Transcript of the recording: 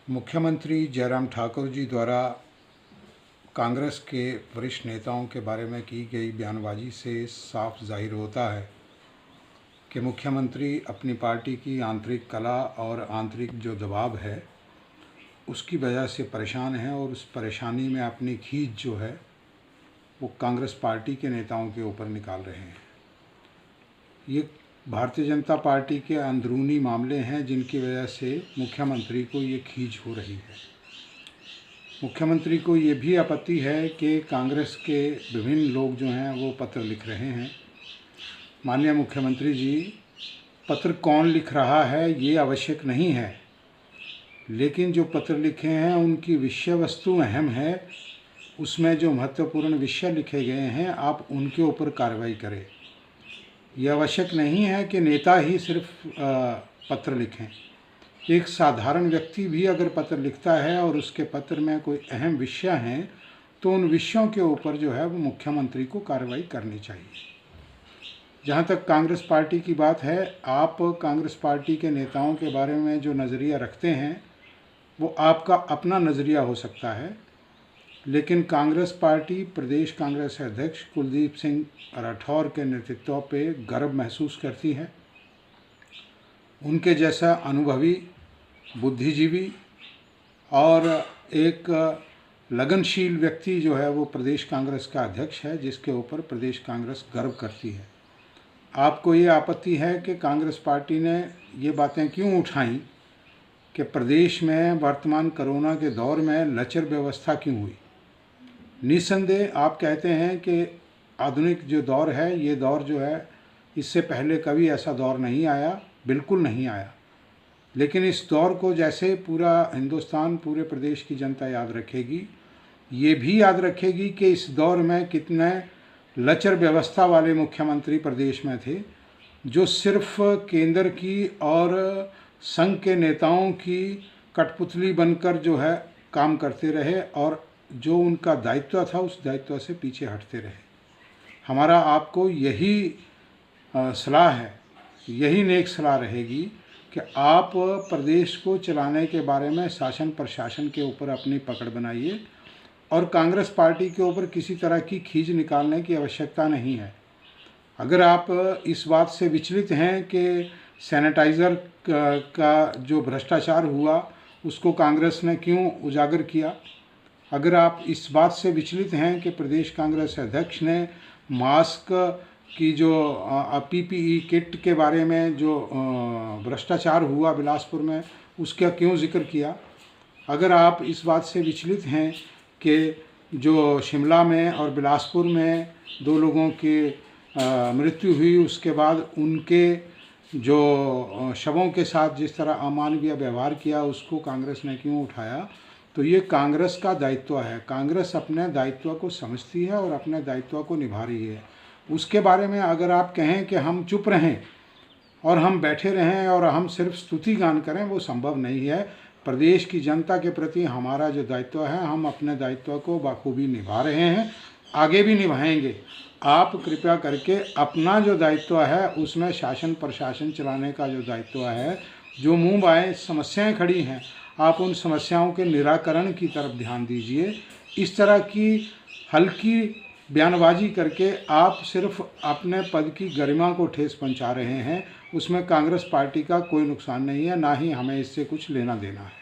मुख्यमंत्री जयराम ठाकुर जी द्वारा कांग्रेस के वरिष्ठ नेताओं के बारे में की गई बयानबाजी से साफ जाहिर होता है कि मुख्यमंत्री अपनी पार्टी की आंतरिक कला और आंतरिक जो दबाव है उसकी वजह से परेशान हैं और उस परेशानी में अपनी खींच जो है वो कांग्रेस पार्टी के नेताओं के ऊपर निकाल रहे हैं। ये भारतीय जनता पार्टी के अंदरूनी मामले हैं जिनकी वजह से मुख्यमंत्री को ये खींच हो रही है। मुख्यमंत्री को ये भी आपत्ति है कि कांग्रेस के विभिन्न लोग जो हैं वो पत्र लिख रहे हैं। माननीय मुख्यमंत्री जी, पत्र कौन लिख रहा है ये आवश्यक नहीं है, लेकिन जो पत्र लिखे हैं उनकी विषय वस्तु अहम है। उसमें जो महत्वपूर्ण विषय लिखे गए हैं आप उनके ऊपर कार्रवाई करें। यह आवश्यक नहीं है कि नेता ही सिर्फ पत्र लिखें। एक साधारण व्यक्ति भी अगर पत्र लिखता है और उसके पत्र में कोई अहम विषय हैं तो उन विषयों के ऊपर जो है वो मुख्यमंत्री को कार्रवाई करनी चाहिए। जहाँ तक कांग्रेस पार्टी की बात है, आप कांग्रेस पार्टी के नेताओं के बारे में जो नज़रिया रखते हैं वो आपका अपना नज़रिया हो सकता है, लेकिन कांग्रेस पार्टी प्रदेश कांग्रेस अध्यक्ष कुलदीप सिंह राठौर के नेतृत्व पे गर्व महसूस करती है। उनके जैसा अनुभवी, बुद्धिजीवी और एक लगनशील व्यक्ति जो है वो प्रदेश कांग्रेस का अध्यक्ष है, जिसके ऊपर प्रदेश कांग्रेस गर्व करती है। आपको ये आपत्ति है कि कांग्रेस पार्टी ने ये बातें क्यों उठाई कि प्रदेश में वर्तमान कोरोना के दौर में लचर व्यवस्था क्यों हुई। निस्संदेह आप कहते हैं कि आधुनिक जो दौर है, ये दौर जो है इससे पहले कभी ऐसा दौर नहीं आया, बिल्कुल नहीं आया। लेकिन इस दौर को जैसे पूरा हिंदुस्तान, पूरे प्रदेश की जनता याद रखेगी, ये भी याद रखेगी कि इस दौर में कितने लचर व्यवस्था वाले मुख्यमंत्री प्रदेश में थे, जो सिर्फ केंद्र की और संघ के नेताओं की कठपुतली बनकर जो है काम करते रहे और जो उनका दायित्व था उस दायित्व से पीछे हटते रहे। हमारा आपको यही सलाह है, यही नेक सलाह रहेगी कि आप प्रदेश को चलाने के बारे में शासन प्रशासन के ऊपर अपनी पकड़ बनाइए और कांग्रेस पार्टी के ऊपर किसी तरह की खींच निकालने की आवश्यकता नहीं है। अगर आप इस बात से विचलित हैं कि सैनिटाइज़र का जो भ्रष्टाचार हुआ उसको कांग्रेस ने क्यों उजागर किया, अगर आप इस बात से विचलित हैं कि प्रदेश कांग्रेस अध्यक्ष ने मास्क की जो पीपीई किट के बारे में जो भ्रष्टाचार हुआ बिलासपुर में उसका क्यों जिक्र किया, अगर आप इस बात से विचलित हैं कि जो शिमला में और बिलासपुर में 2 लोगों की मृत्यु हुई उसके बाद उनके जो शवों के साथ जिस तरह अमानवीय व्यवहार किया उसको कांग्रेस ने क्यों उठाया, तो ये कांग्रेस का दायित्व है। कांग्रेस अपने दायित्व को समझती है और अपने दायित्व को निभा रही है। उसके बारे में अगर आप कहें कि हम चुप रहें और हम बैठे रहें और हम सिर्फ स्तुति गान करें, वो संभव नहीं है। प्रदेश की जनता के प्रति हमारा जो दायित्व है, हम अपने दायित्व को बाखूबी निभा रहे हैं, आगे भी निभाएंगे। आप कृपया करके अपना जो दायित्व है उसमें शासन प्रशासन चलाने का जो दायित्व है, जो मुँह बाएँ समस्याएं खड़ी हैं, आप उन समस्याओं के निराकरण की तरफ ध्यान दीजिए। इस तरह की हल्की बयानबाजी करके आप सिर्फ अपने पद की गरिमा को ठेस पहुंचा रहे हैं। उसमें कांग्रेस पार्टी का कोई नुकसान नहीं है, ना ही हमें इससे कुछ लेना देना है।